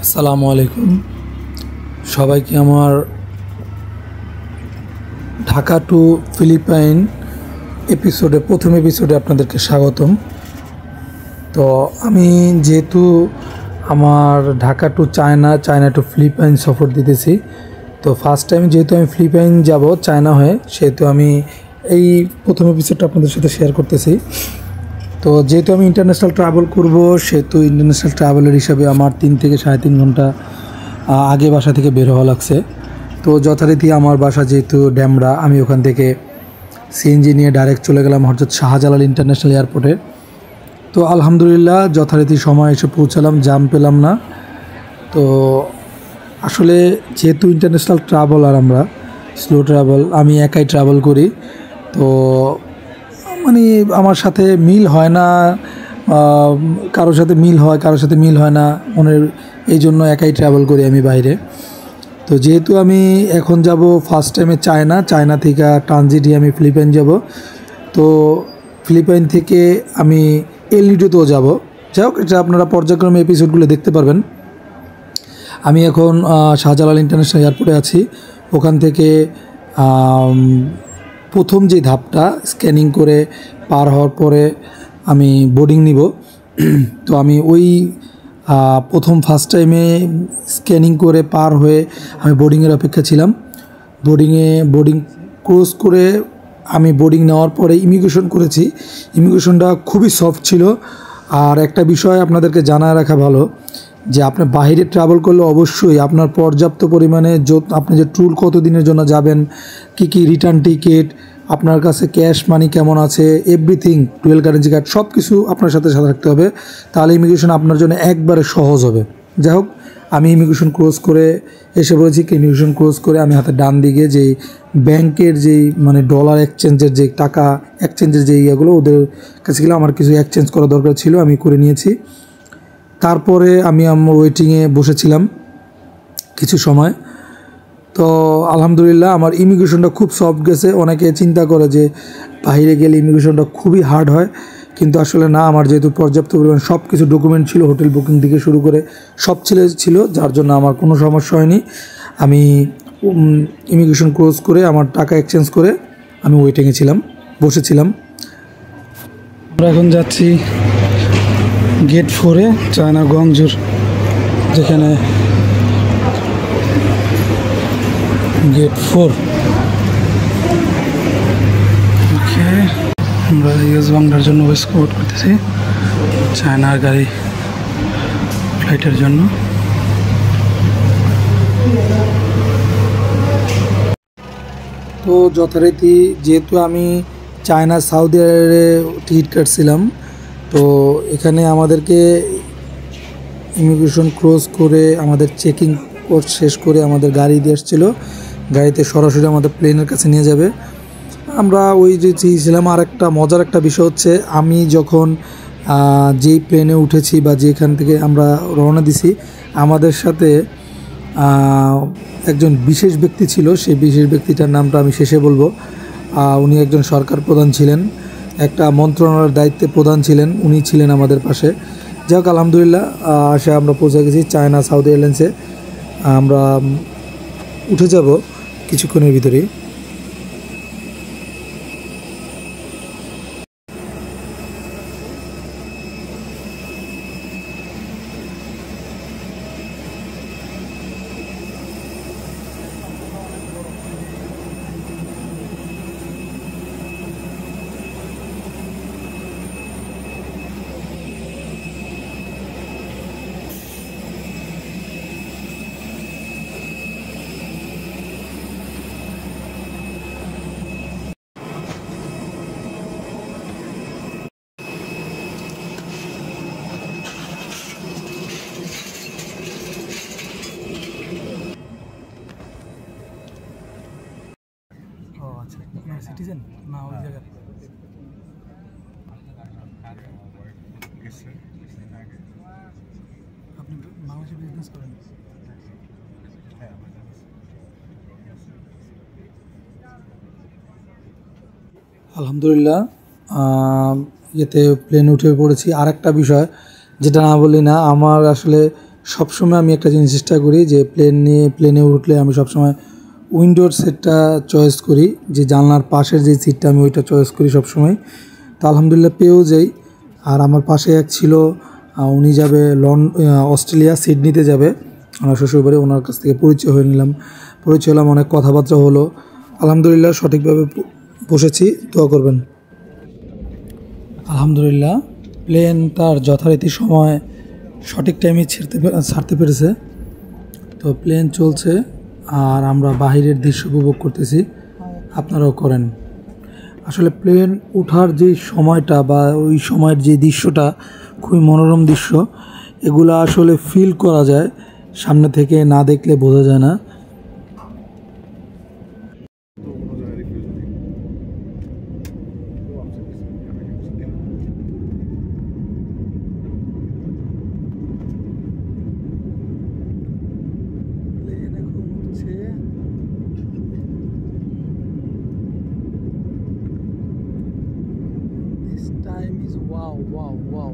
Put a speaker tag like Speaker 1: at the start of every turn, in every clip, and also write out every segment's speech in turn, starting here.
Speaker 1: আসসালামু আলাইকুম সবাইকে আমার ঢাকা টু ফিলিপাইন প্রথম এপিসোডে আপনাদেরকে স্বাগতম। তো আমি যেহেতু আমার Dhaka to China to Philippine সফর দিতেছি, তো ফার্স্ট টাইম যেহেতু আমি ফিলিপাইন যাব চায়না হয়ে, সেহেতু আমি এই প্রথম এপিসোডটা আপনাদের সাথে শেয়ার করতেছি। তো যেহেতু আমি ইন্টারন্যাশনাল ট্রাভেল করব, সেহেতু ইন্টারন্যাশনাল ট্রাভেলের হিসাবে আমার 3 থেকে 3.5 ঘন্টা আগে বাসা থেকে বের হওয়া লাগছে। তো যথারীতি আমার বাসা যেহেতু ড্যামরা, আমি ওখান থেকে সিএনজি নিয়ে ডাইরেক্ট চলে গেলাম হযরত শাহজালাল ইন্টারন্যাশনাল এয়ারপোর্টে। তো আলহামদুলিল্লাহ যথারীতি সময় এসে পৌঁছালাম, জাম পেলাম না। তো আসলে যেহেতু ইন্টারন্যাশনাল ট্রাভেলার, আমরা স্লো ট্রাভেল, আমি একাই ট্রাভেল করি। তো মানে আমার সাথে মিল হয় না, কারোর সাথে মিল হয়, কারোর সাথে মিল হয় না মনের, এই জন্য একাই ট্রাভেল করি আমি বাইরে। তো যেহেতু আমি এখন যাব ফার্স্ট টাইমে চায়না থেকে ট্রানজিট আমি ফিলিপাইন যাব। তো ফিলিপাইন থেকে আমি এল নিটোতেও যাব। যাই হোক, এটা আপনারা পর্যায়ক্রমে এপিসোডগুলো দেখতে পারবেন। আমি এখন শাহজালাল ইন্টারন্যাশনাল এয়ারপোর্টে আছি। ওখান থেকে প্রথম যে ধাপটা স্ক্যানিং করে পার হওয়ার পরে আমি বোর্ডিং নিব। তো আমি ওই ফার্স্ট টাইমে স্ক্যানিং করে পার হয়ে আমি বোর্ডিংয়ের অপেক্ষা ছিলাম। বোর্ডিং ক্রস করে আমি বোর্ডিং নেওয়ার পরে ইমিগ্রেশন করেছি। ইমিগ্রেশনটা খুবই সফট ছিল। আর একটা বিষয় আপনাদেরকে জানায় রাখা ভালো, যে আপনি বাইরে ট্রাভেল করলে অবশ্যই আপনার পর্যাপ্ত পরিমাণে আপনি যে ট্যুর কত দিনের জন্য যাবেন, কী রিটার্ন টিকিট, আপনার কাছে ক্যাশ মানি কেমন আছে, এভরিথিং, ডুয়েল কারেন্সি কার্ড, সব কিছু আপনার সাথে রাখতে হবে। তাহলে ইমিগ্রেশন আপনার জন্য একবারে সহজ হবে। যাই হোক, আমি ইমিগ্রেশন ক্রস করে এসে পড়েছি। ইমিগ্রেশন ক্রস করে আমি হাতে ডান দিকে যেই ব্যাংকের যেই মানে ডলার এক্সচেঞ্জের যে টাকা এক্সচেঞ্জের যে ইয়েগুলো, ওদের কাছে গেলে আমার কিছু এক্সচেঞ্জ করা দরকার ছিল, আমি করে নিয়েছি। তারপরে আমি আমার ওয়েটিংয়ে বসেছিলাম কিছু সময়। তো আলহামদুলিল্লাহ আমার ইমিগ্রেশনটা খুব সফট গেছে। অনেকে চিন্তা করে যে বাইরে গেলে ইমিগ্রেশনটা খুবই হার্ড হয়, কিন্তু আসলে না। আমার যেহেতু পর্যাপ্ত পরিমাণ সব কিছু ডকুমেন্ট ছিল, হোটেল বুকিং থেকে শুরু করে সব ছিল, যার জন্য আমার কোনো সমস্যা হয়নি। আমি ইমিগ্রেশন ক্লোজ করে আমার টাকা এক্সচেঞ্জ করে আমি ওয়েটিংয়ে বসেছিলাম। আমরা এখন যাচ্ছি গেট 4-এ, চায়না গংজুর, যেখানে গেট 4। ওকে, আমরা ইউএস বাংলার জন্য ওয়েট করতেছি চায়নার গাড়ি ফ্লাইটের জন্য। তো যথারীতি যেহেতু আমি চায়না সাউদি আরবে টিকিট কাটছিলাম, তো এখানে আমাদেরকে ইমিগ্রেশন ক্রস করে আমাদের চেকিং কোর্স শেষ করে আমাদের গাড়ি দিয়ে আসছিলো। গাড়িতে সরাসরি আমাদের প্লেনের কাছে নিয়ে যাবে। আমরা ওই যে চেয়েছিলাম। আর একটা মজার একটা বিষয় হচ্ছে, আমি যখন যেই প্লেনে উঠেছি বা যেখান থেকে আমরা রওনা দিছি, আমাদের সাথে একজন বিশেষ ব্যক্তি ছিল। সেই বিশেষ ব্যক্তিটার নামটা আমি শেষে বলবো। উনি একজন সরকার প্রধান ছিলেন, একটা মন্ত্রণালয়ের দায়িত্বে প্রধান ছিলেন, উনি ছিলেন আমাদের পাশে। যাই হোক, আলহামদুলিল্লাহ আমরা পৌঁছে গেছি চায়না সাউদি এয়ারলাইন্সে। আমরা উঠে যাব কিছুক্ষণের ভিতরেই। সিটিজেন না ওই জায়গায়। আপনি বাংলাদেশে বিজনেস করেন? আলহামদুলিল্লাহ ইয়েতে প্লেনে উঠে পড়েছি। আর একটা বিষয় যেটা না বলি না, আমার আসলে সবসময় আমি একটা জিনিস চেষ্টা করি যে প্লেনে উঠলে আমি সবসময় উইন্ডোর সিটটা চয়েস করি, যে জানলার পাশের যে সিটটা আমি ওইটা চয়েস করি সবসময়। তো আলহামদুলিল্লাহ পেয়েও যাই। আর আমার পাশে এক ছিল, উনি যাবে অস্ট্রেলিয়া সিডনিতে যাবে আমার শ্বশুরবাড়ি, ওনার কাছ থেকে পরিচয় হয়ে নিলাম, পরিচয় হলাম, অনেক কথাবার্তা হলো। আলহামদুলিল্লাহ সঠিকভাবে বসেছি, দোয়া করবেন। আলহামদুলিল্লাহ প্লেন তার যথারীতি সময় সঠিক টাইমে ছাড়তে পেরেছে। তো প্লেন চলছে আর আমরা বাহিরের দৃশ্য উপভোগ করতেছি, আপনারাও করেন। আসলে প্লেন ওঠার যে সময়টা বা ওই সময়ের যে দৃশ্যটা খুবই মনোরম দৃশ্য, এগুলো আসলে ফিল করা যায়, সামনে থেকে না দেখলে বোঝা যায় না। প্লেন এখন উঠছে। This time is wow, wow, wow.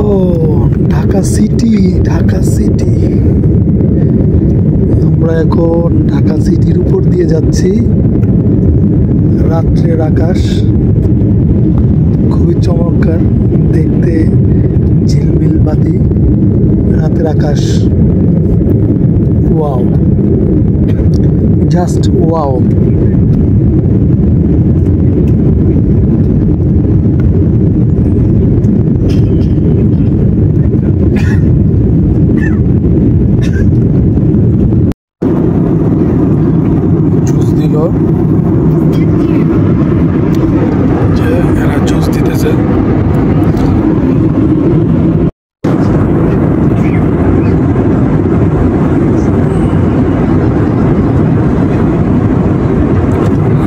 Speaker 1: ও ঢাকা সিটি, ঢাকা সিটি। আমরা এখন ঢাকা সিটির উপর দিয়ে যাচ্ছি। রাত্রের আকাশ খুবই চমৎকার দেখতে, ঝিলমিল বাতি, রাতের আকাশ, ওয়াও, জাস্ট ওয়াও। জুস দিল, যে এরা জুস দিতেছে।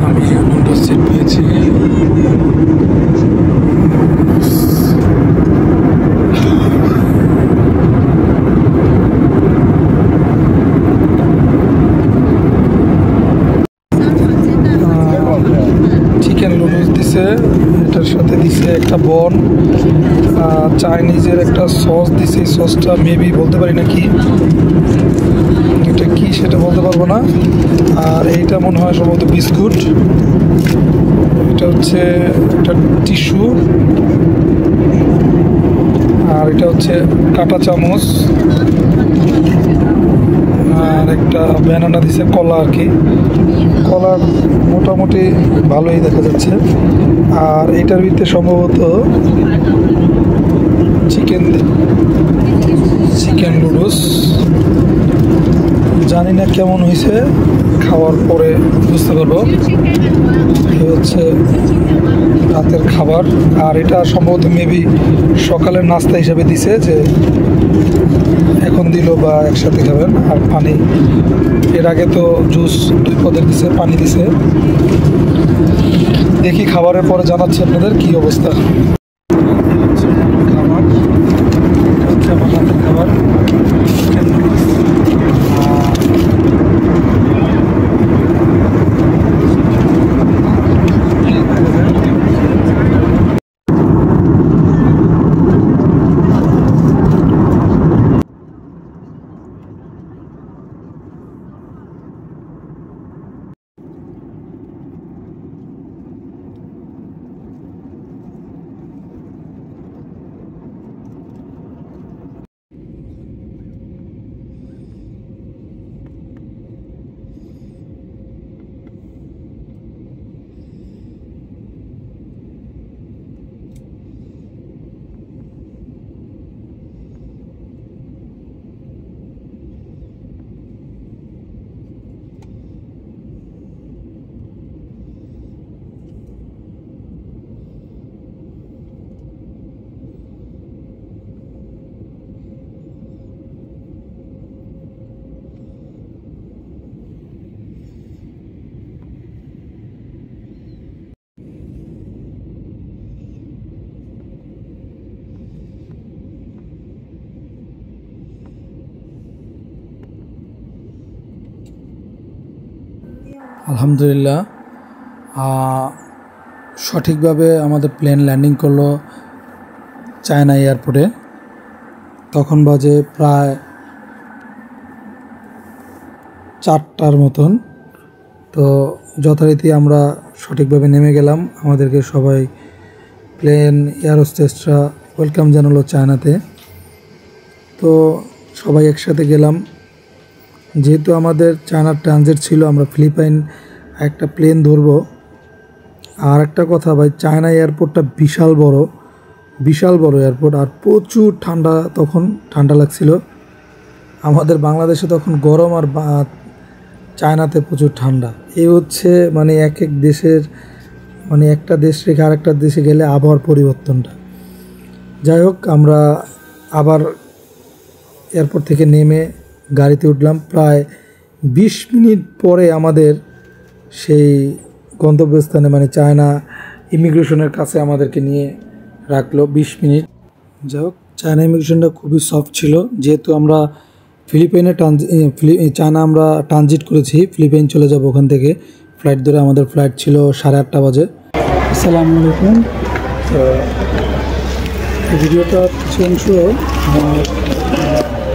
Speaker 1: আমি উইন্ডো সিট পেয়েছি। চিকেন নুডলস দিছে, এটার সাথে দিছে একটা বন, চাইনিজের একটা সস দিছে। এই সসটা মেবি বলতে পারি না কি, এটা কি সেটা বলতে পারবো না। আর এইটা মনে হয় সম্ভবত বিস্কুট। এটা হচ্ছে একটা টিস্যু। আর এটা হচ্ছে কাঁটা চামচ। আর একটা ব্যানানা দিছে, কলা আর কি। কলার মোটামুটি ভালোই দেখা যাচ্ছে। আর এটার ভিতরে সম্ভবত চিকেন নুডলস। জানি না কেমন হয়েছে, খাওয়ার পরে বুঝতে পারবো। এই হচ্ছে রাতের খাবার। আর এটা সম্ভবত মেবি সকালের নাস্তা হিসেবে দিছে, যে এখন দিল বা একসাথে খাবেন। আর পানি, এর আগে তো জুস 2 পদের দিছে, পানি দিছে। দেখি খাবারের পরে জানাচ্ছি আপনাদের কি অবস্থা। খাবার হচ্ছে আমার রাতের খাবার, চিকেন নুডলস। আলহামদুলিল্লাহ সঠিকভাবে আমাদের প্লেন ল্যান্ডিং করলো চায়না এয়ারপোর্টে। তখন বাজে প্রায় 4টার মতন। তো যথারীতি আমরা সঠিকভাবে নেমে গেলাম। আমাদেরকে সবাই প্লেন এয়ার হোস্টেসরা ওয়েলকাম জানালো চায়নাতে। তো সবাই একসাথে গেলাম। যেহেতু আমাদের চায়নার ট্রানজিট ছিল, আমরা ফিলিপাইন একটা প্লেন ধরবো। আর একটা কথা ভাই, চায়না এয়ারপোর্টটা বিশাল বড় এয়ারপোর্ট, আর প্রচুর ঠান্ডা, তখন ঠান্ডা লাগছিল। আমাদের বাংলাদেশে তখন গরম, আর চায়নাতে প্রচুর ঠান্ডা। এই হচ্ছে মানে এক এক দেশের, মানে একটা দেশ রেখে আরেকটা দেশে গেলে আবহাওয়ার পরিবর্তনটা। যাই হোক, আমরা আবার এয়ারপোর্ট থেকে নেমে গাড়িতে উঠলাম। প্রায় 20 মিনিট পরে আমাদের সেই গন্তব্যস্থানে মানে চায়না ইমিগ্রেশনের কাছে আমাদেরকে নিয়ে রাখলো 20 মিনিট। যাই হোক, চায়না ইমিগ্রেশনটা খুবই সফট ছিল। যেহেতু আমরা ফিলিপাইনে চায়না আমরা ট্রানজিট করেছি, ফিলিপাইন চলে যাব ওখান থেকে ফ্লাইট ধরে। আমাদের ফ্লাইট ছিল 8:30 বাজে। আসসালামু আলাইকুম। তো এই ভিডিওটা কিছু অংশ আমার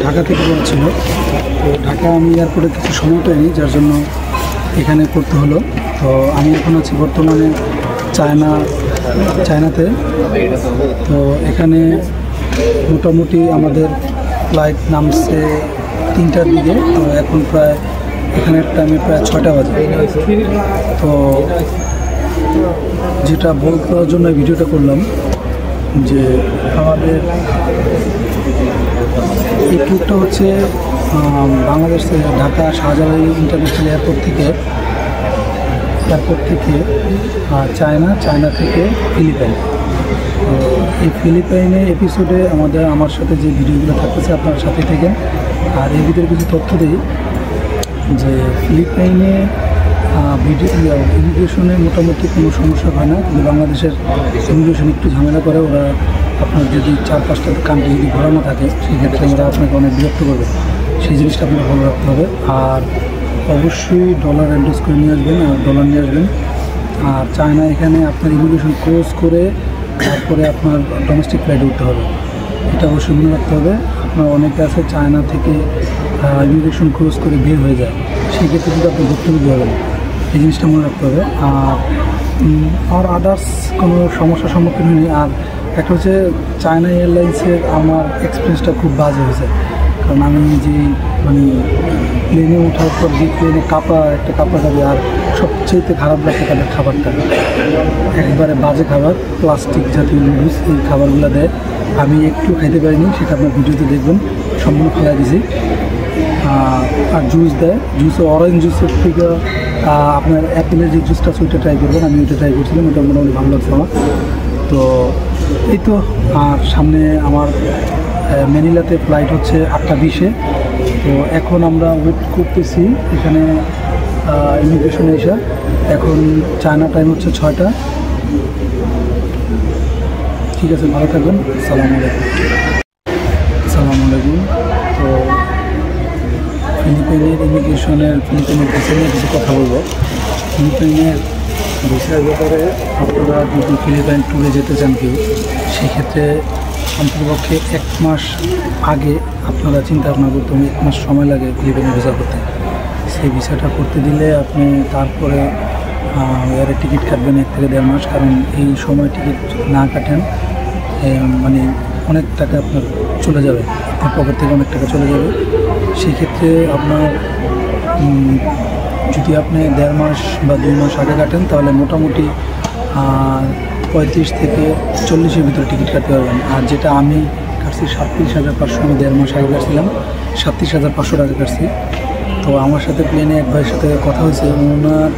Speaker 1: ঢাকা থেকে করা ছিল। তো ঢাকা আমি এয়ারপোর্টে কিছু সময় পাইনি, যার জন্য এখানে করতে হলো। তো আমি এখন আছি বর্তমানে চায়নাতে। তো এখানে মোটামুটি আমাদের ফ্লাইট নামছে 3টার দিকে। তো এখন প্রায় এখানের টাইমে প্রায় 6টা বাজে। তো যেটা বলার জন্য ভিডিওটা করলাম যে আমাদের এই ট্যুরটা হচ্ছে বাংলাদেশ থেকে ঢাকা শাহজালাল ইন্টারন্যাশনাল এয়ারপোর্ট থেকে চায়না থেকে ফিলিপাইন। তো এই ফিলিপাইনে এপিসোডে আমার সাথে যে ভিডিওগুলো থাকতেছে আপনার সাথে থেকে। আর এই ভিডিওর কিছু তথ্য দিই যে ফিলিপাইনে ইমিগ্রেশনে মোটামুটি কোনো সমস্যা হয় না, কিন্তু বাংলাদেশের ইমিগ্রেশন একটু ঝামেলা করে। ওরা আপনার যদি 4-5টা কান্ট্রি যদি ঘোরানো থাকে, সেক্ষেত্রে ওরা আপনাকে অনেক বিরক্ত করবে। সেই জিনিসটা আপনাকে ভালো রাখতে হবে। আর অবশ্যই ডলার অ্যাড্রেস করে নিয়ে আসবেন, আর ডলার নিয়ে আসবেন। আর চায়না এখানে আপনার ইমিগ্রেশন ক্লোজ করে তারপরে আপনার ডোমেস্টিক ফ্লাইটে উঠতে হবে, এটা অবশ্যই মনে রাখতে হবে। আপনার অনেকে আছে চায়না থেকে ইমিগ্রেশন ক্লোজ করে বের হয়ে যায়, সেই ক্ষেত্রে কিন্তু আপনি ভুক্তভোগী হবেন, এই জিনিসটা মনে রাখতে হবে। আর আদার্স কোনো সমস্যার সম্মুখীন হয়নি। আর একটা হচ্ছে চায়না এয়ারলাইন্সের আমার এক্সপিরিয়েন্সটা খুব বাজে হয়েছে, কারণ আমি যে মানে প্লেনে ওঠার পর যে প্লেনে একটা কাপড় যাবে, আর সবচেয়ে খারাপ লাগে তাদের খাবারটা, একবারে বাজে খাবার, প্লাস্টিক জাতীয় নুডলস, এই খাবারগুলো দেয়। আমি একটু খাইতে পারিনি, সেটা আপনার ভিডিওতে দেখবেন, সম্পূর্ণ ফেলাই দিয়েছি। আর জুস দেয়, জুসে অরেঞ্জ জুসের থেকে আপনার অ্যাপেলের যে জুসটা আছে ওইটা ট্রাই করবেন। আমি ওইটা ট্রাই করছিলাম, ওটা মোটামুটি ভালো লাগছে আমার। তো এই তো। আর সামনে আমার ম্যানিলাতে ফ্লাইট হচ্ছে 8:20-এ। তো এখন আমরা ওয়েট করতেছি এখানে ইমিগ্রেশনে এসে। এখন চায়না টাইম হচ্ছে 6টা। ঠিক আছে, ভালো থাকবেন। আসসালামু আলাইকুম। তো ফিলিপাইনের ফিলিপাইনের ভিসা নিয়ে কিছু কথা বলবো। ফিলিপাইনের ভিসার ব্যাপারে আপনারা যদি ফিলিপাইন ট্যুরে যেতে চান কেউ, সেক্ষেত্রে অন্ততপক্ষে 1 মাস আগে আপনারা চিন্তা ভাবনা করতে হবে। 1 মাস সময় লাগে ফিলিপাইনের ভিসা করতে। সেই ভিসাটা করতে দিলে আপনি তারপরে এয়ারের টিকিট কাটবেন 1 থেকে 1.5 মাস, কারণ এই সময় টিকিট না কাটেন মানে অনেক টাকা আপনার চলে যাবে, আপনার পকেট থেকে অনেক টাকা চলে যাবে। সেই ক্ষেত্রে আপনার যদি আপনি 1.5 মাস বা 2 মাস আগে কাটেন, তাহলে মোটামুটি 35 থেকে 40-এর ভিতরে টিকিট কাটতে পারবেন। আর যেটা আমি কাটছি 37,500, আমি 1.5 মাস আগে কাটছিলাম 37,500 টাকা কাটছি। তো আমার সাথে প্লেনে এক ভাইয়ের সাথে কথা হয়েছে, ওনার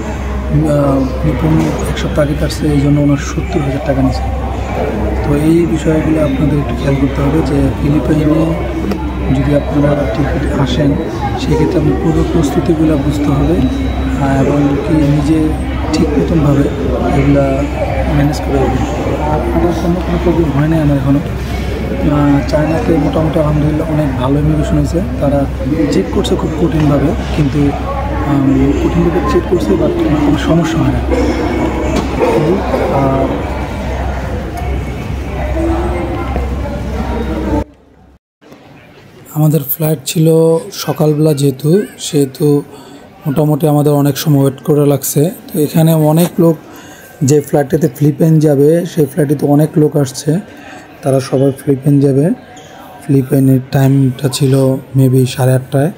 Speaker 1: নিপুণ 1 সপ্তাহ আগে কাটছে, এই জন্য ওনার 70,000 টাকা নিয়েছে। তো এই বিষয়গুলো আপনাদের একটু খেয়াল করতে হবে যে ফিলিপাইনে যদি আপনারা টিকিট আসেন, সেক্ষেত্রে আপনার পুরো প্রস্তুতিগুলো বুঝতে হবে, এবং কি নিজে ঠিক মতনভাবে এগুলা ম্যানেজ করে দেবেন। আর আমার কোনো প্রবলেম হয় না আমার এখনও। চায়নাতে মোটামুটি আলহামদুলিল্লাহ অনেক ভালো ইমিগ্রেশন হয়েছে, তারা চেক করছে খুব কঠিনভাবে, কিন্তু কঠিন থেকে চেক করছে, বাট কোনো সমস্যা হয় না। আর আমাদের ফ্লাইট ছিল সকালবেলা, সেহেতু মোটামুটি আমাদের অনেক সময় ওয়েট করে লাগছে। তো এখানে অনেক লোক, যে ফ্লাইটটাতে ফিলিপাইন যাবে সেই ফ্লাইটে অনেক লোক আসছে, তারা সবাই ফিলিপাইন যাবে। ফিলিপাইনের টাইমটা ছিল মেবি 8:30টায়।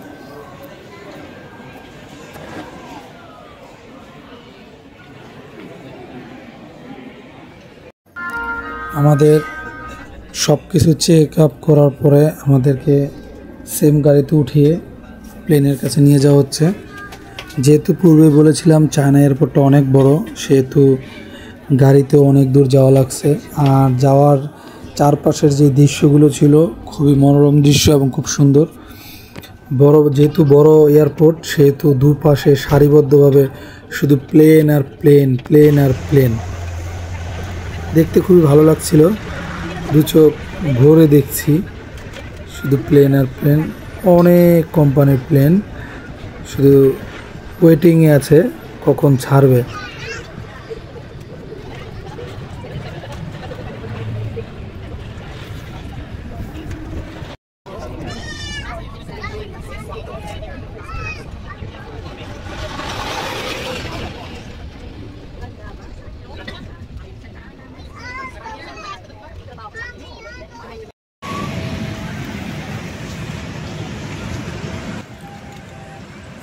Speaker 1: আমাদের সব কিছু চেক আপ করার পরে আমাদেরকে সেম গাড়িতে উঠিয়ে প্লেনের কাছে নিয়ে যাওয়া হচ্ছে। যেহেতু পূর্বে বলেছিলাম চায়না এয়ারপোর্টটা অনেক বড়, সেহেতু গাড়িতেও অনেক দূর যাওয়া লাগছে। আর যাওয়ার চারপাশের যে দৃশ্যগুলো ছিল খুবই মনোরম দৃশ্য এবং খুব সুন্দর। যেহেতু বড় এয়ারপোর্ট, সেহেতু দুপাশে সারিবদ্ধভাবে শুধু প্লেন আর প্লেন, প্লেন আর প্লেন। দেখতে খুবই ভালো লাগছিল, দু চোখ ভরে দেখছি শুধু প্লেন আর প্লেন। অনেক কোম্পানির প্লেন শুধু ওয়েটিংয়ে আছে কখন ছাড়বে।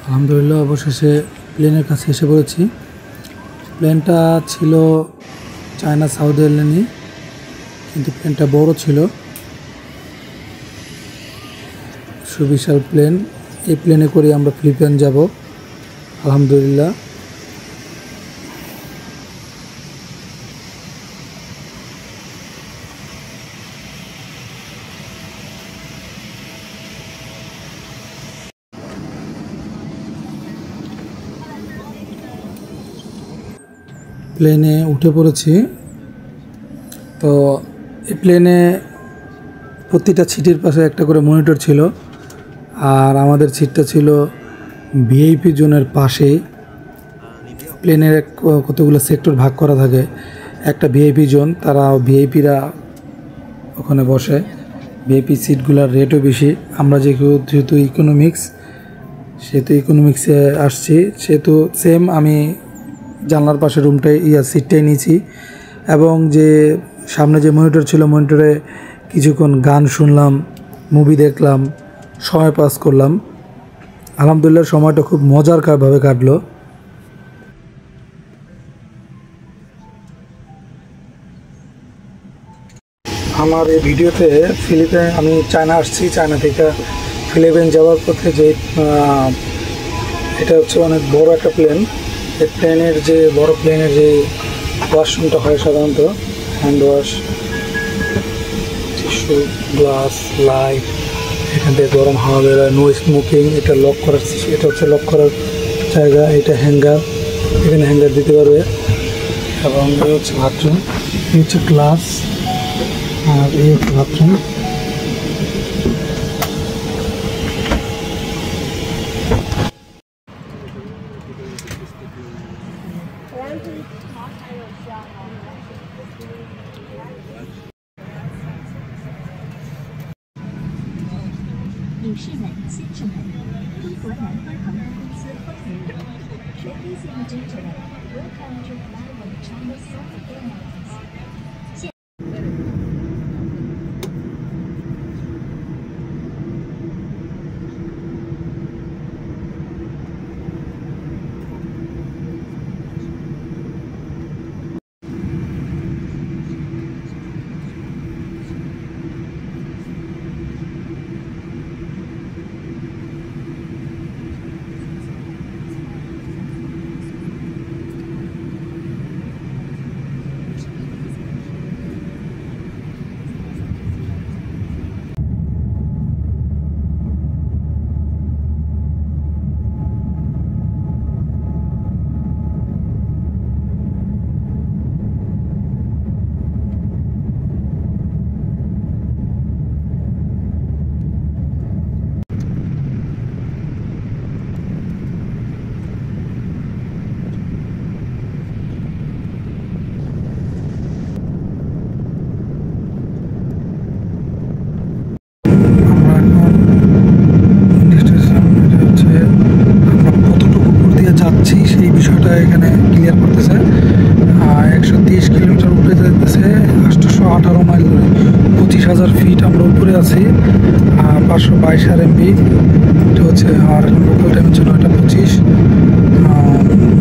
Speaker 1: আলহামদুলিল্লাহ অবশেষে প্লেনের কাছে এসে পড়েছি। প্লেনটা ছিল চায়না সাউথ এয়ারলাইনই, কিন্তু প্লেনটা বড় ছিল, সুবিশাল প্লেন। এই প্লেনে করে আমরা ফিলিপাইন যাব আলহামদুলিল্লাহ। প্লেনে উঠে পড়েছি। তো এই প্লেনে প্রতিটা সিটের পাশে একটা করে মনিটর ছিল, আর আমাদের সিটটা ছিল ভিআইপি জোনের পাশেই। প্লেনের কতগুলো সেক্টর ভাগ করা থাকে, একটা ভিআইপি জোন, তারা ভিআইপিরা ওখানে বসে। ভিআইপি সিটগুলোর রেটও বেশি। আমরা যেহেতু ইকোনমিক্সে আসছি, সেহেতু সেম আমি জানলার পাশে সিটটাই নিয়েছি। এবং যে সামনে যে মনিটর ছিল, মনিটরে কিছুক্ষণ গান শুনলাম, মুভি দেখলাম, সময় পাস করলাম। আলহামদুলিল্লাহ সময়টা খুব মজারভাবে কাটলো। আমার এই ভিডিওতে আমি চায়না আসছি, চায়না থেকে ফিলিপাইন যাওয়ার পথে যে এটা হচ্ছে অনেক বড় একটা প্লেন। এই প্লেনের যে ওয়াশরুমটা হয় সাধারণত, hand wash, tissue, glass, light, এখান থেকে গরম হাওয়া বেরোয়, নো স্মোকিং। এটা হচ্ছে লক করার জায়গা। এটা হ্যাঙ্গার, এখানে হ্যাঙ্গার দিতে পারবে। এবং এই হচ্ছে বাথরুম, এই হচ্ছে গ্লাস, আর এই হচ্ছে বাথরুম। এখানে ক্লিয়ার করতেছে। 130 কিলোমিটার উপরে যেতেছে, 818 মাইল ধরে, 25,000 ফিট আমরা উপরে আছি। 522 RMB এটা হচ্ছে। আর লোকাল টাইমের জন্য এটা 25।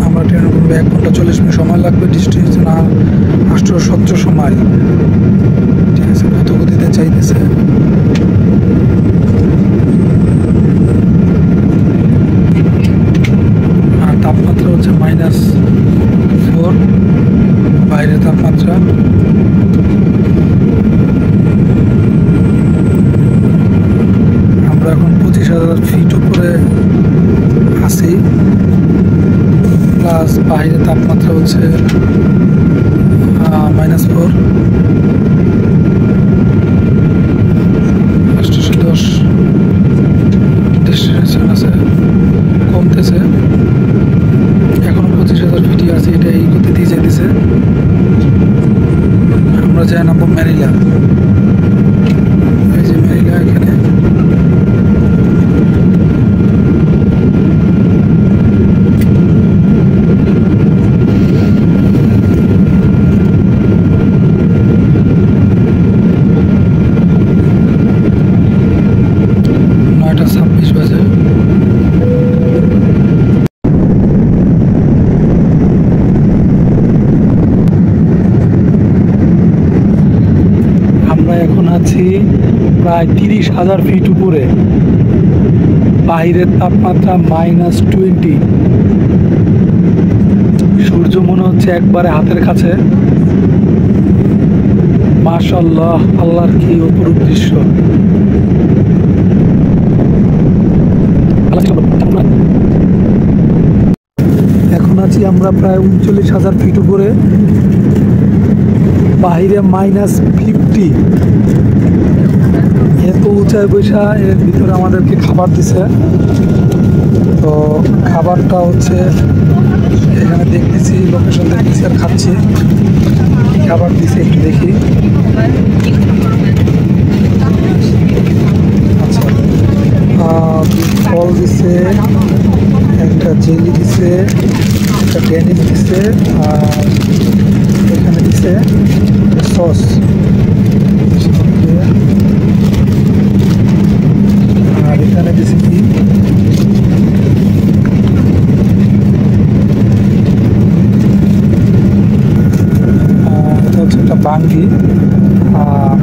Speaker 1: আমরা ট্রেনে করবো 1 ঘন্টা 40 মিনিট সময় লাগবে। ডিস্টেন্স না 817 মাইল। ঠিক আছে, কত গতিতে চাইতেছে। আর তাপমাত্রা হচ্ছে -4, বাইরের তাপমাত্রা। আমরা এখন 25,000 ফিট উপরে আছি, প্লাস বাইরের তাপমাত্রা হচ্ছে -4। 810 ডেস্টিনেশন আছে, কমতেছে। এখনো 25,000 ফিটই আছে, এটা এই গতিতেই যেতেছে। আমরা যাই নামবো ম্যানিলা। এই যে ম্যানিলা, এখানে আছি প্রায় 30,000 ফিট উপরে। বাইরের তাপমাত্রা -20। সূর্য মনে হচ্ছে একবারে হাতের কাছে। মাশাআল্লাহ, আল্লাহর কি অপরূপ দৃশ্য। এখন আছি আমরা প্রায় 39,000 ফিট উপরে, বাইরে -50। এত উঁচায় বৈশা এর ভিতরে আমাদেরকে খাবার দিছে। তো খাবারটা হচ্ছে এখানে দেখতেছি, লোকেশন দেখতেছি আর খাচ্ছি। খাবার দিছে একটু দেখি। আচ্ছা, ফল দিছে, একটা জেলি দিছে, একটা ড্যানিশ দিছে, আর এখানে দিছে সস। আর এখানে দিছে কি, এটা হচ্ছে একটা বাঙ্গি,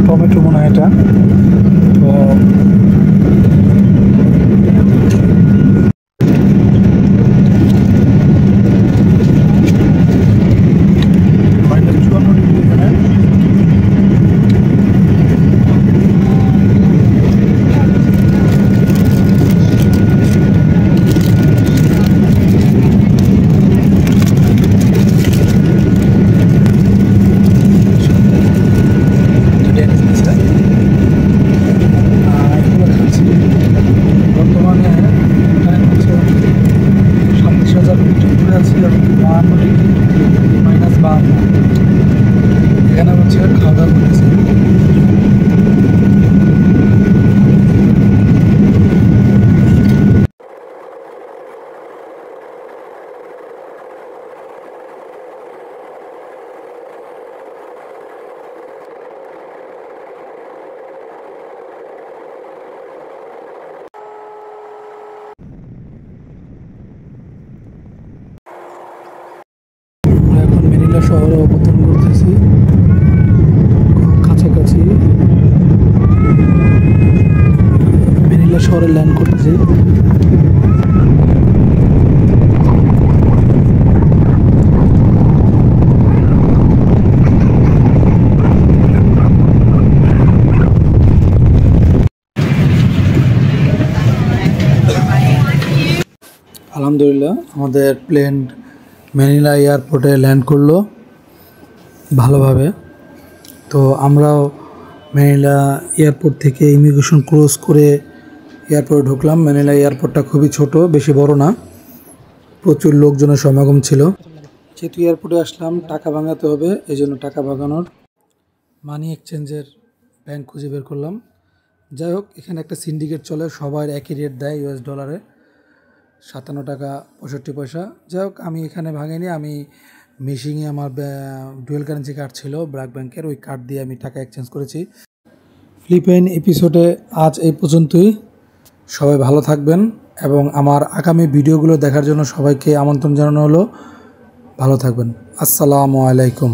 Speaker 1: টমেটো মনে হয় এটা। তো এখানে হচ্ছে খাওয়া দাওয়া করতেছি। এখন ম্যানিলা শহরে অবতরণ করতেছি, খুব কাছাকাছি ম্যানিলা শহরে ল্যান্ড করতেছি। আলহামদুলিল্লাহ, আমাদের প্লেন ম্যানিলা এয়ারপোর্টে ল্যান্ড করলো ভালোভাবে। তো আমরাও ম্যানিলা এয়ারপোর্ট থেকে ইমিগ্রেশন ক্রস করে এয়ারপোর্টে ঢুকলাম। ম্যানিলা এয়ারপোর্টটা খুবই ছোট, বেশি বড় না, প্রচুর লোকজনের সমাগম ছিল। যেহেতু এয়ারপোর্টে আসলাম, টাকা ভাঙাতে হবে, এই জন্য টাকা ভাঙানোর মানি এক্সচেঞ্জের ব্যাংক খুঁজে বের করলাম। যাই হোক, এখানে একটা সিন্ডিকেট চলে, সবার একই রেট দেয় US ডলারে। টাকা 65 পয়সা। যাই হোক, আমি এখানে ভাঙিনি, আমি মেশিনে আমার ডুয়েল কারেন্সি কার্ড ছিল ব্র্যাক ব্যাংকের, ওই কার্ড দিয়ে আমি টাকা এক্সচেঞ্জ করেছি। ফিলিপাইন এপিসোডে আজ এই পর্যন্তই। সবাই ভালো থাকবেন এবং আমার আগামী ভিডিওগুলো দেখার জন্য সবাইকে আমন্ত্রণ জানানো হলো। ভালো থাকবেন। আসসালামু আলাইকুম।